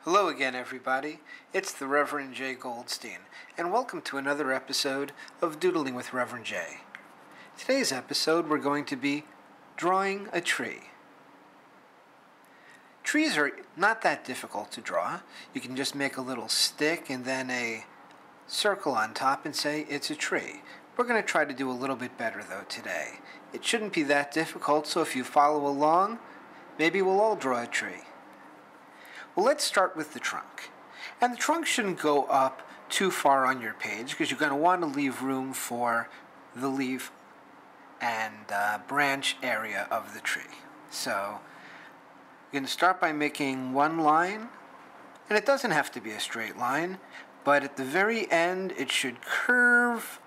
Hello again, everybody. It's the Reverend J. Goldstein, and welcome to another episode of Doodling with Reverend J. Today's episode, we're going to be drawing a tree. Trees are not that difficult to draw. You can just make a little stick and then a circle on top and say it's a tree. We're going to try to do a little bit better, though, today. It shouldn't be that difficult, so if you follow along, maybe we'll all draw a tree. Well, let's start with the trunk. And the trunk shouldn't go up too far on your page because you're going to want to leave room for the leaf and branch area of the tree. So you're going to start by making one line, and it doesn't have to be a straight line, but at the very end it should curve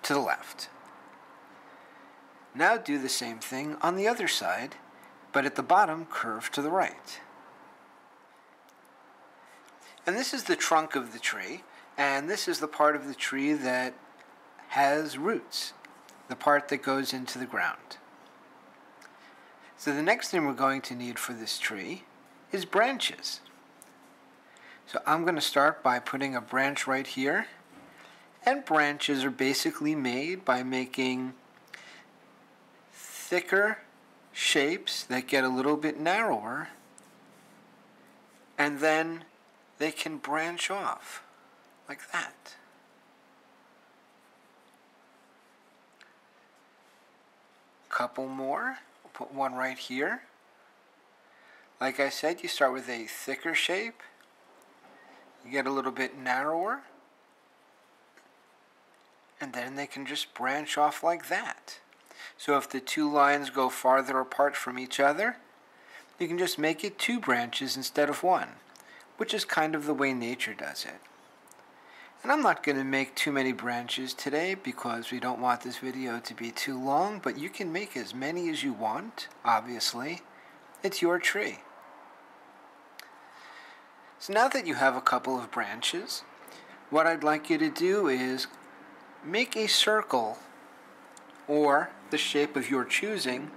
to the left. Now do the same thing on the other side, but at the bottom curve to the right. And this is the trunk of the tree, and this is the part of the tree that has roots, the part that goes into the ground. So the next thing we're going to need for this tree is branches. So I'm going to start by putting a branch right here, and branches are basically made by making thicker shapes that get a little bit narrower, and then they can branch off like that. Couple more. We'll put one right here. Like I said, you start with a thicker shape. You get a little bit narrower. And then they can just branch off like that. So if the two lines go farther apart from each other, you can just make it two branches instead of one, which is kind of the way nature does it. And I'm not going to make too many branches today because we don't want this video to be too long, but you can make as many as you want, obviously. It's your tree. So now that you have a couple of branches, what I'd like you to do is make a circle, or the shape of your choosing,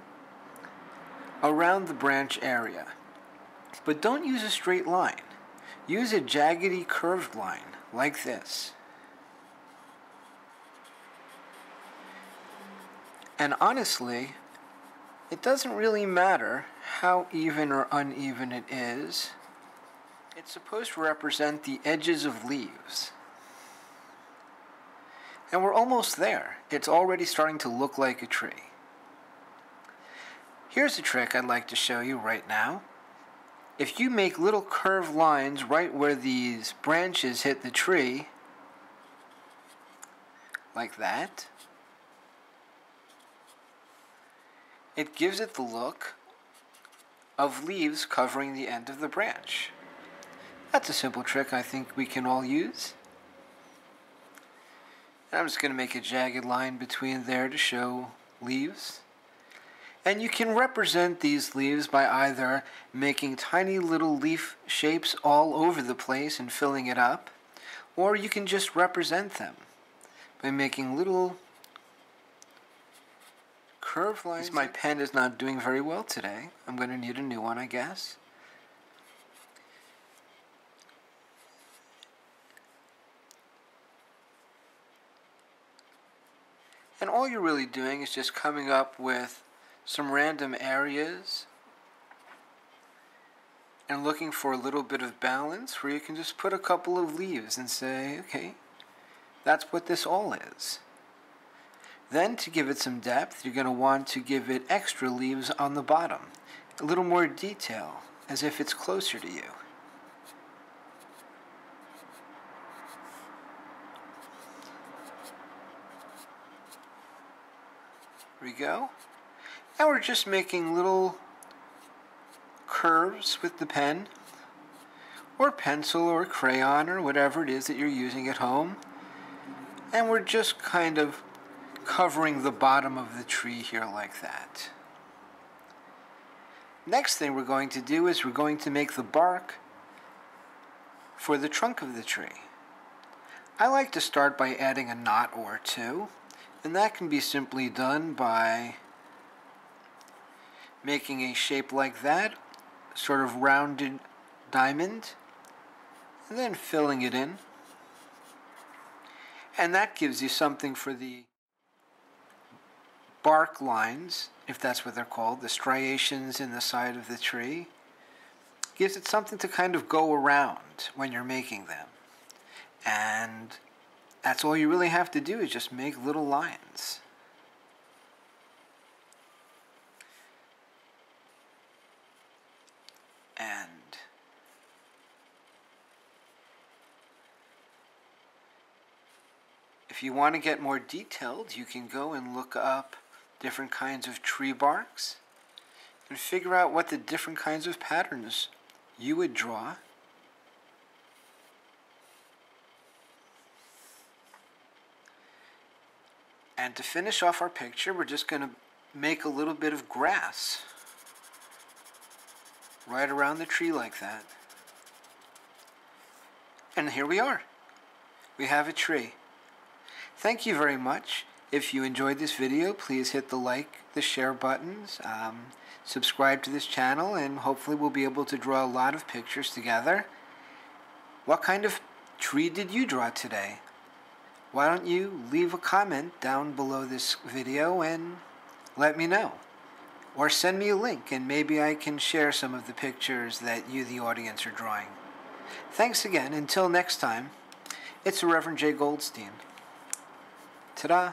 around the branch area. But don't use a straight line. Use a jaggedy curved line, like this. And honestly, it doesn't really matter how even or uneven it is. It's supposed to represent the edges of leaves. And we're almost there. It's already starting to look like a tree. Here's a trick I'd like to show you right now. If you make little curved lines right where these branches hit the tree, like that, it gives it the look of leaves covering the end of the branch. That's a simple trick I think we can all use. And I'm just going to make a jagged line between there to show leaves. And you can represent these leaves by either making tiny little leaf shapes all over the place and filling it up, or you can just represent them by making little curved lines. My pen is not doing very well today. I'm going to need a new one, I guess. And all you're really doing is just coming up with some random areas and looking for a little bit of balance where you can just put a couple of leaves and say, okay, that's what this all is. Then to give it some depth, you're going to want to give it extra leaves on the bottom, a little more detail, as if it's closer to you. There we go. Now we're just making little curves with the pen, or pencil, or crayon, or whatever it is that you're using at home. And we're just kind of covering the bottom of the tree here like that. Next thing we're going to do is we're going to make the bark for the trunk of the tree. I like to start by adding a knot or two, and that can be simply done by making a shape like that, sort of rounded diamond, and then filling it in. And that gives you something for the bark lines, if that's what they're called, the striations in the side of the tree. Gives it something to kind of go around when you're making them. And that's all you really have to do, is just make little lines. And if you want to get more detailed, you can go and look up different kinds of tree barks and figure out what the different kinds of patterns you would draw. And to finish off our picture, we're just going to make a little bit of grass right around the tree like that. And here we are. We have a tree. Thank you very much. If you enjoyed this video, please hit the like, the share buttons, subscribe to this channel, and hopefully we'll be able to draw a lot of pictures together. What kind of tree did you draw today? Why don't you leave a comment down below this video and let me know. Or send me a link and maybe I can share some of the pictures that you, the audience, are drawing. Thanks again. Until next time, it's Reverend J. Goldstein. Ta-da!